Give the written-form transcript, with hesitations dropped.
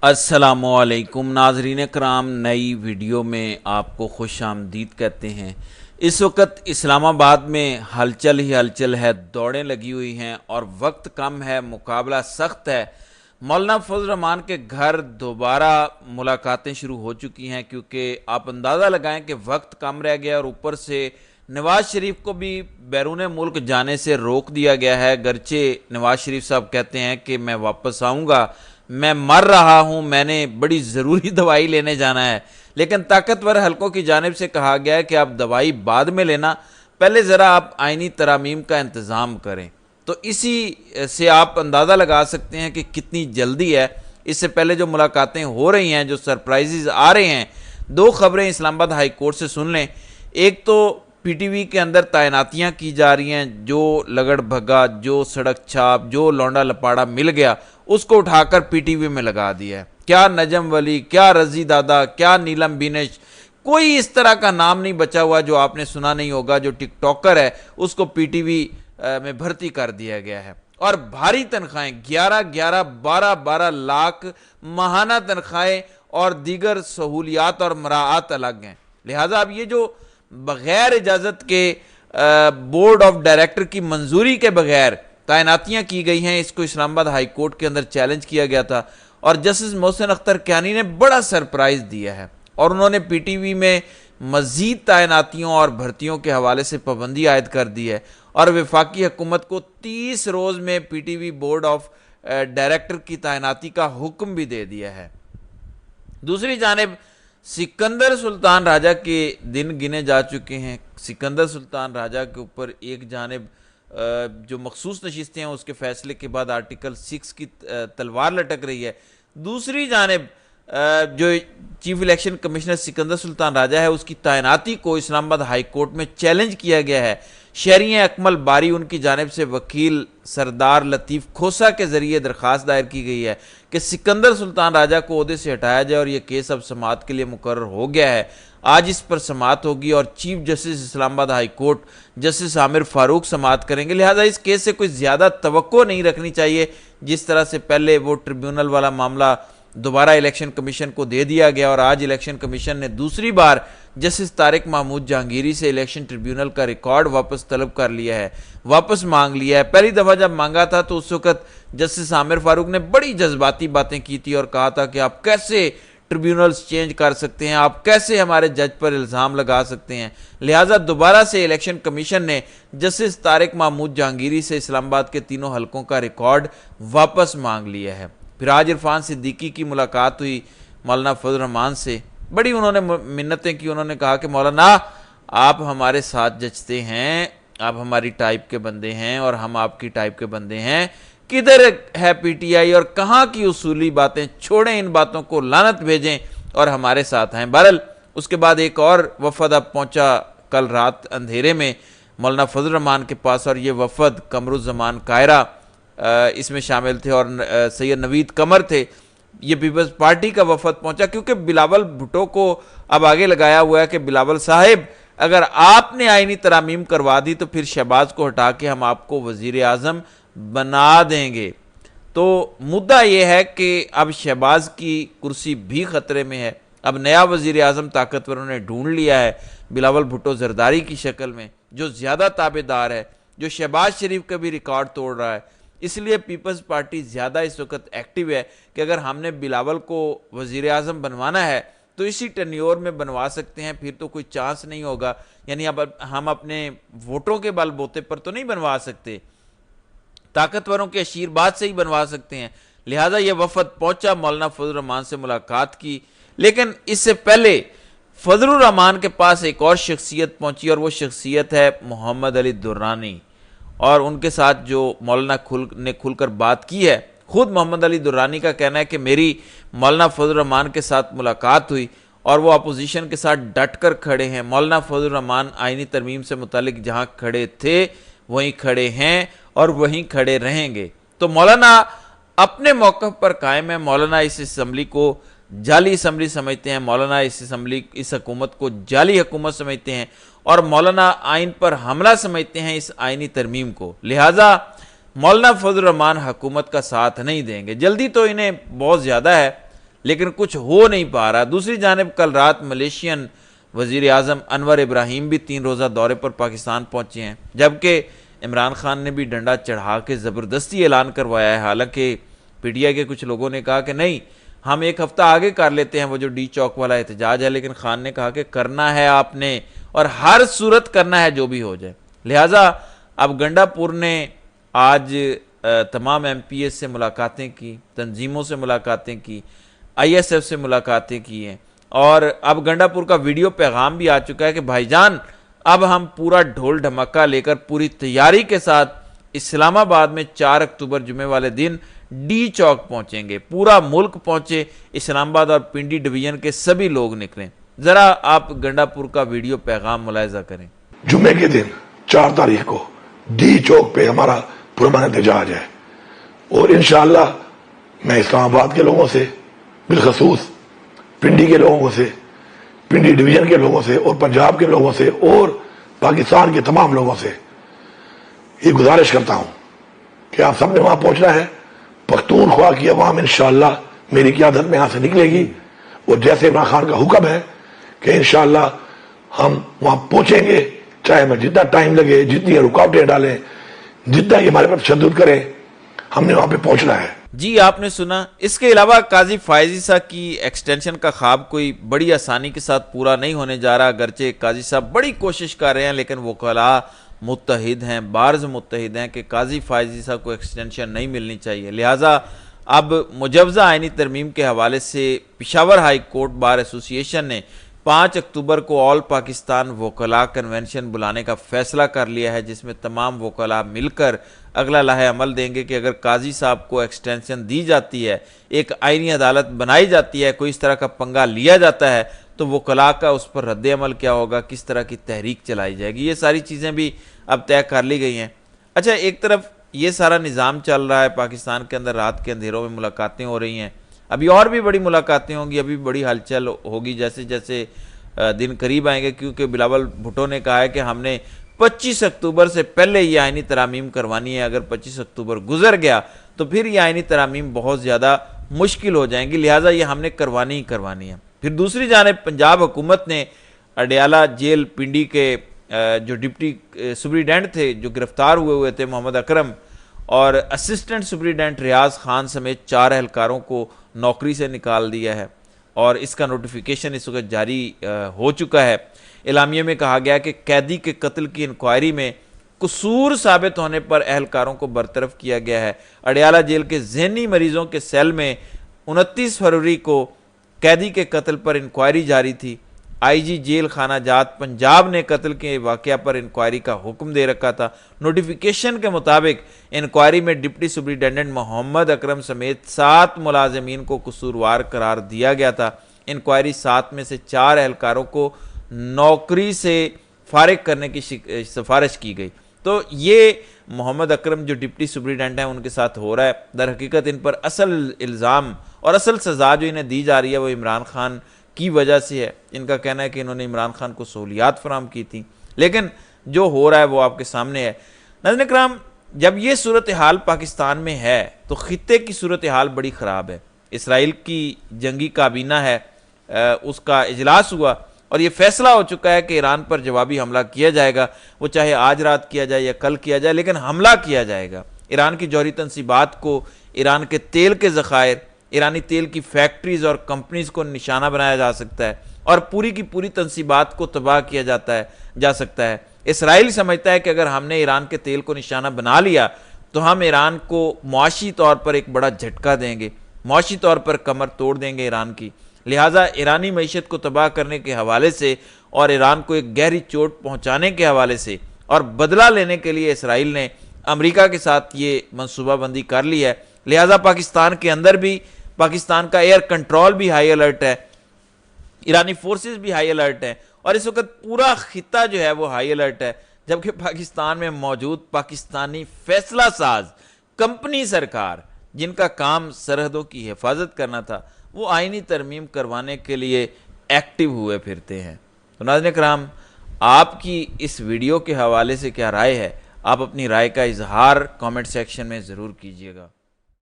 अस्सलामुअलैकुम नाजरीन कराम, नई वीडियो में आपको खुश आमदीद कहते हैं। इस वक्त इस्लामाबाद में हलचल ही हलचल है, दौड़ें लगी हुई हैं और वक्त कम है, मुकाबला सख्त है। मौलाना फजल रहमान के घर दोबारा मुलाकातें शुरू हो चुकी हैं, क्योंकि आप अंदाज़ा लगाएं कि वक्त कम रह गया और ऊपर से नवाज शरीफ को भी बैरून मुल्क जाने से रोक दिया गया है। गरचे नवाज शरीफ साहब कहते हैं कि मैं वापस आऊँगा, मैं मर रहा हूं, मैंने बड़ी ज़रूरी दवाई लेने जाना है, लेकिन ताकतवर हलकों की जानिब से कहा गया है कि आप दवाई बाद में लेना, पहले ज़रा आप आइनी तरामीम का इंतज़ाम करें। तो इसी से आप अंदाज़ा लगा सकते हैं कि कितनी जल्दी है। इससे पहले जो मुलाकातें हो रही हैं, जो सरप्राइजेज आ रहे हैं, दो खबरें इस्लामाबाद हाई कोर्ट से सुन लें। एक तो पीटीवी के अंदर तैनातियां की जा रही हैं, जो लगड़ भगा, जो सड़क छाप, जो लौंडा लपाड़ा मिल गया उसको उठाकर पीटीवी में लगा दिया है। क्या नजम वली, क्या रजी दादा, क्या नीलम बिनेश, कोई इस तरह का नाम नहीं बचा हुआ जो आपने सुना नहीं होगा। जो टिकटॉकर है उसको पीटीवी में भर्ती कर दिया गया है और भारी तनख्वाहें 11-11, 12-12 लाख माहाना तनख्वाहें और दीगर सहूलियात और मराआत अलग हैं। लिहाजा अब ये जो बगैर इजाज़त के बोर्ड ऑफ डायरेक्टर की मंजूरी के बगैर तैनातियां की गई हैं, इसको इस्लामाबाद हाई कोर्ट के अंदर चैलेंज किया गया था और जस्टिस मोहसिन अख्तर कियानी ने बड़ा सरप्राइज दिया है और उन्होंने पीटीवी में मजीद तैनातियों और भर्तियों के हवाले से पाबंदी आयद कर दी है और वफाकी हुकूमत को 30 रोज़ में पीटीवी बोर्ड ऑफ डायरेक्टर की तैनाती का हुक्म भी दे दिया है। दूसरी जानिब सिकंदर सुल्तान राजा के दिन गिने जा चुके हैं। सिकंदर सुल्तान राजा के ऊपर एक जानिब जो मखसूस नशिस्तें हैं उसके फैसले के बाद आर्टिकल 6 की तलवार लटक रही है। दूसरी जानिब जो chief election commissioner Sikandar Sultan Raja है उसकी तैनाती को इस्लामाबाद हाई कोर्ट में चैलेंज किया गया है। शहरी अकमल बारी उनकी जानिब से वकील सरदार लतीफ़ खोसा के ज़रिए दरख्वास्त दायर की गई है कि सिकंदर सुल्तान राजा को ओहदे से हटाया जाए और यह केस अब समाअत के लिए मुकर्रर हो गया है। आज इस पर समाअत होगी और chief justice Islamabad high court justice Aamir Farooq समाअत करेंगे। लिहाजा इस केस से कोई ज़्यादा तवक्को नहीं रखनी चाहिए। जिस तरह से पहले वो ट्रिब्यूनल वाला मामला दोबारा इलेक्शन कमीशन को दे दिया गया और आज इलेक्शन कमीशन ने दूसरी बार जस्टिस तारिक महमूद जहांगीरी से इलेक्शन ट्रिब्यूनल का रिकॉर्ड वापस तलब कर लिया है, वापस मांग लिया है। पहली दफ़ा जब मांगा था तो उस वक्त जस्टिस आमिर फारूक ने बड़ी जज्बाती बातें की थी और कहा था कि आप कैसे ट्रिब्यूनल्स चेंज कर सकते हैं, आप कैसे हमारे जज पर इल्ज़ाम लगा सकते हैं। लिहाजा दोबारा से इलेक्शन कमीशन ने जस्टिस तारिक महमूद जहांगीरी से इस्लामाबाद के तीनों हलकों का रिकॉर्ड वापस मांग लिया है। फिर आज इरफान सिद्दीकी की मुलाकात हुई मौलाना फजल रहमान से, बड़ी उन्होंने मिन्नतें की। उन्होंने कहा कि मौलाना आप हमारे साथ जचते हैं, आप हमारी टाइप के बंदे हैं और हम आपकी टाइप के बंदे हैं, किधर है पीटीआई और कहाँ की उसूली बातें, छोड़ें इन बातों को, लानत भेजें और हमारे साथ हैं। बहरहाल उसके बाद एक और वफद अब पहुँचा कल रात अंधेरे में मौलाना फजल रहमान के पास और ये वफद कमरुज़्ज़मान कायरा इसमें शामिल थे और सैयद नवीद कमर थे। ये पीपल्स पार्टी का वफद पहुंचा क्योंकि बिलावल भुट्टो को अब आगे लगाया हुआ है कि बिलावल साहिब अगर आपने आईनी तरामीम करवा दी तो फिर शहबाज को हटा के हम आपको वजीर आज़म बना देंगे। तो मुद्दा यह है कि अब शहबाज की कुर्सी भी खतरे में है। अब नया वजीर आज़म ताकतवरों ने ढूंढ लिया है बिलावल भुट्टो जरदारी की शक्ल में, जो ज़्यादा ताबेदार है, जो शहबाज शरीफ का भी रिकॉर्ड तोड़ रहा है। इसलिए पीपल्स पार्टी ज़्यादा इस वक्त एक्टिव है कि अगर हमने बिलावल को वज़ीर आज़म बनवाना है तो इसी टेन्योर में बनवा सकते हैं, फिर तो कोई चांस नहीं होगा। यानी अब हम अपने वोटों के बलबूते पर तो नहीं बनवा सकते, ताकतवरों के आशीर्वाद से ही बनवा सकते हैं। लिहाजा ये वफद पहुंचा, मौलाना फजल रहमान से मुलाकात की, लेकिन इससे पहले फजल रहमान के पास एक और शख्सियत पहुंची और वो शख्सियत है मोहम्मद अली दुर्रानी। और उनके साथ जो मौलाना ने खुलकर बात की है, खुद मोहम्मद अली दुर्रानी का कहना है कि मेरी मौलाना फजल रहमान के साथ मुलाकात हुई और वो अपोजिशन के साथ डट कर खड़े हैं। मौलाना फजल रहमान आईनी तरमीम से मुतालिक जहाँ खड़े थे वहीं खड़े हैं और वहीं खड़े रहेंगे। तो मौलाना अपने मौक़िफ़ पर कायम है। मौलाना इस असम्बली को जाली असम्बली समझते हैं, मौलाना इस हुकूमत को जाली हुकूमत समझते हैं और मौलाना आइन पर हमला समझते हैं इस आइनी तरमीम को। लिहाजा मौलाना फजल रहमान हुकूमत का साथ नहीं देंगे। जल्दी तो इन्हें बहुत ज़्यादा है, لیکن کچھ ہو نہیں پا رہا۔ دوسری جانب کل رات ملیشین وزیر اعظم انور ابراہیم بھی 3 روزہ دورے پر پاکستان پہنچے ہیں، جبکہ عمران خان نے بھی ڈنڈا چڑھا کے زبردستی اعلان کروایا ہے۔ حالانکہ پی ٹی آئی کے کچھ لوگوں نے کہا کہ نہیں، ہم ایک ہفتہ آگے کر لیتے ہیں وہ جو ڈی چوک والا احتجاج ہے، لیکن خان نے کہا کہ کرنا ہے آپ نے، اور ہر صورت کرنا ہے جو بھی ہو جائے۔ لہٰذا اب گنڈا پور نے آج تمام ایم پی ایس سے ملاقاتیں کی، تنظیموں سے ملاقاتیں کی، آئی ایس ایف سے ملاقاتیں کی ہیں، اور اب گنڈا پور کا ویڈیو پیغام بھی آ چکا ہے کہ بھائی جان اب ہم پورا ڈھول ڈھمکا لے کر پوری تیاری کے ساتھ اسلام آباد میں 4 اکتوبر جمعے والے دن ڈی چوک پہنچیں گے۔ پورا ملک پہنچے، اسلام آباد اور پنڈی ڈویژن کے سبھی لوگ نکلیں۔ ذرا آپ گنڈا پور کا ویڈیو پیغام ملاحظہ کریں۔ جمعے کے دن 4 تاریخ کو ڈی چوک پہ ہمارا پرامن احتجاج ہے، اور انشاءاللہ میں اسلام آباد کے لوگوں سے، بالخصوص پنڈی کے لوگوں سے، پنڈی ڈویژن کے لوگوں سے، اور پنجاب کے لوگوں سے، اور پاکستان کے تمام لوگوں سے یہ گزارش کرتا ہوں کہ آپ سب نے وہاں پہنچنا ہے۔ پختونخوا کی عوام انشاءاللہ میری قیادت میں یہاں سے نکلے گی، اور جیسے عمران خان کا حکم ہے کہ انشاءاللہ ہم وہاں پہنچیں گے، چاہے ہمیں جتنا ٹائم لگے، جتنی رکاوٹیں ڈالیں، جتنا یہ ہمارے پر تشدد کریں، ہم نے وہاں پہ پہنچنا ہے۔ جی آپ نے سنا۔ اس کے علاوہ قاضی فائز عیسیٰ کی ایکسٹینشن کا خواب کوئی بڑی آسانی کے ساتھ پورا نہیں ہونے جا رہا، اگرچہ قاضی صاحب بڑی کوشش کر رہے ہیں، لیکن وکلاء متحد ہیں، بارز متحد ہیں کہ قاضی فائز عیسیٰ کو ایکسٹینشن نہیں ملنی چاہیے۔ لہٰذا اب مجوزہ آئینی ترمیم کے حوالے سے پشاور ہائی کورٹ بار ایسوسی ایشن نے 5 اکتوبر کو آل پاکستان وکلاء کنونشن بلانے کا فیصلہ کر لیا ہے، جس میں تمام وکلاء مل کر اگلا لائحہ عمل دیں گے کہ اگر قاضی صاحب کو ایکسٹینشن دی جاتی ہے، ایک آئینی عدالت بنائی جاتی ہے، کوئی اس طرح کا پنگا لیا جاتا ہے، تو وکلاء کا اس پر رد عمل کیا ہوگا، کس طرح کی تحریک چلائی جائے گی۔ یہ ساری چیزیں بھی اب طے کر لی گئی ہیں۔ اچھا، ایک طرف یہ سارا نظام چل رہا ہے پاکستان کے اندر، رات کے اندھیروں میں ملاقاتیں ہو رہی ہیں، ابھی اور بھی بڑی ملاقاتیں ہوں گی، ابھی بڑی ہلچل ہوگی جیسے جیسے دن قریب آئیں گے، کیونکہ بلاول بھٹو نے کہا ہے کہ ہم نے 25 اکتوبر سے پہلے یہ آئینی ترامیم کروانی ہے۔ اگر 25 اکتوبر گزر گیا تو پھر یہ آئینی ترامیم بہت زیادہ مشکل ہو جائیں گی، لہٰذا یہ ہم نے کروانی ہی کروانی ہے۔ پھر دوسری جانب پنجاب حکومت نے اڈیالہ جیل پنڈی کے جو ڈپٹی سپرنٹینڈنٹ تھے، جو گرفتار ہوئے تھے، محمد اکرم، اور اسسٹنٹ سپرنٹینڈنٹ ریاض خان سمیت 4 اہلکاروں کو نوکری سے نکال دیا ہے، اور اس کا نوٹیفیکیشن اس وقت جاری ہو چکا ہے۔ اعلامیے میں کہا گیا کہ قیدی کے قتل کی انکوائری میں قصور ثابت ہونے پر اہلکاروں کو برطرف کیا گیا ہے۔ اڈیالہ جیل کے ذہنی مریضوں کے سیل میں 29 فروری کو قیدی کے قتل پر انکوائری جاری تھی۔ آئی جی جیل خانہ جات پنجاب نے قتل کے واقعہ پر انکوائری کا حکم دے رکھا تھا۔ نوٹیفیکیشن کے مطابق انکوائری میں ڈپٹی سپرنٹینڈنٹ محمد اکرم سمیت 7 ملازمین کو قصوروار قرار دیا گیا تھا۔ انکوائری 7 میں سے 4 اہلکاروں کو نوکری سے فارغ کرنے کی سفارش کی گئی۔ تو یہ محمد اکرم جو ڈپٹی سپرنٹینڈنٹ ہیں ان کے ساتھ ہو رہا ہے۔ در حقیقت ان پر اصل الزام اور اصل سزا جو انہیں دی جا رہی ہے وہ عمران خان کی وجہ سے ہے۔ ان کا کہنا ہے کہ انہوں نے عمران خان کو سہولیات فراہم کی تھیں، لیکن جو ہو رہا ہے وہ آپ کے سامنے ہے۔ ناظرین کرام، جب یہ صورتحال پاکستان میں ہے تو خطے کی صورتحال بڑی خراب ہے۔ اسرائیل کی جنگی کابینہ ہے، اس کا اجلاس ہوا اور یہ فیصلہ ہو چکا ہے کہ ایران پر جوابی حملہ کیا جائے گا، وہ چاہے آج رات کیا جائے یا کل کیا جائے، لیکن حملہ کیا جائے گا۔ ایران کی جوہری تنصیبات کو، ایران کے تیل کے ذخائر، ایرانی تیل کی فیکٹریز اور کمپنیز کو نشانہ بنایا جا سکتا ہے، اور پوری کی پوری تنصیبات کو تباہ کیا جا سکتا ہے۔ اسرائیل سمجھتا ہے کہ اگر ہم نے ایران کے تیل کو نشانہ بنا لیا تو ہم ایران کو معاشی طور پر ایک بڑا جھٹکا دیں گے، معاشی طور پر کمر توڑ دیں گے ایران کی۔ لہٰذا ایرانی معیشت کو تباہ کرنے کے حوالے سے اور ایران کو ایک گہری چوٹ پہنچانے کے حوالے سے اور بدلہ لینے کے لیے اسرائیل نے امریکہ کے ساتھ یہ منصوبہ بندی کر لی ہے۔ لہٰذا پاکستان کے اندر بھی پاکستان کا ایئر کنٹرول بھی ہائی الرٹ ہے، ایرانی فورسز بھی ہائی الرٹ ہیں، اور اس وقت پورا خطہ جو ہے وہ ہائی الرٹ ہے، جبکہ پاکستان میں موجود پاکستانی فیصلہ ساز کمپنی سرکار، جن کا کام سرحدوں کی حفاظت کرنا تھا، وہ آئینی ترمیم کروانے کے لیے ایکٹیو ہوئے پھرتے ہیں۔ تو ناظرین کرام، آپ کی اس ویڈیو کے حوالے سے کیا رائے ہے؟ آپ اپنی رائے کا اظہار کامنٹ سیکشن میں ضرور کیجیے گا۔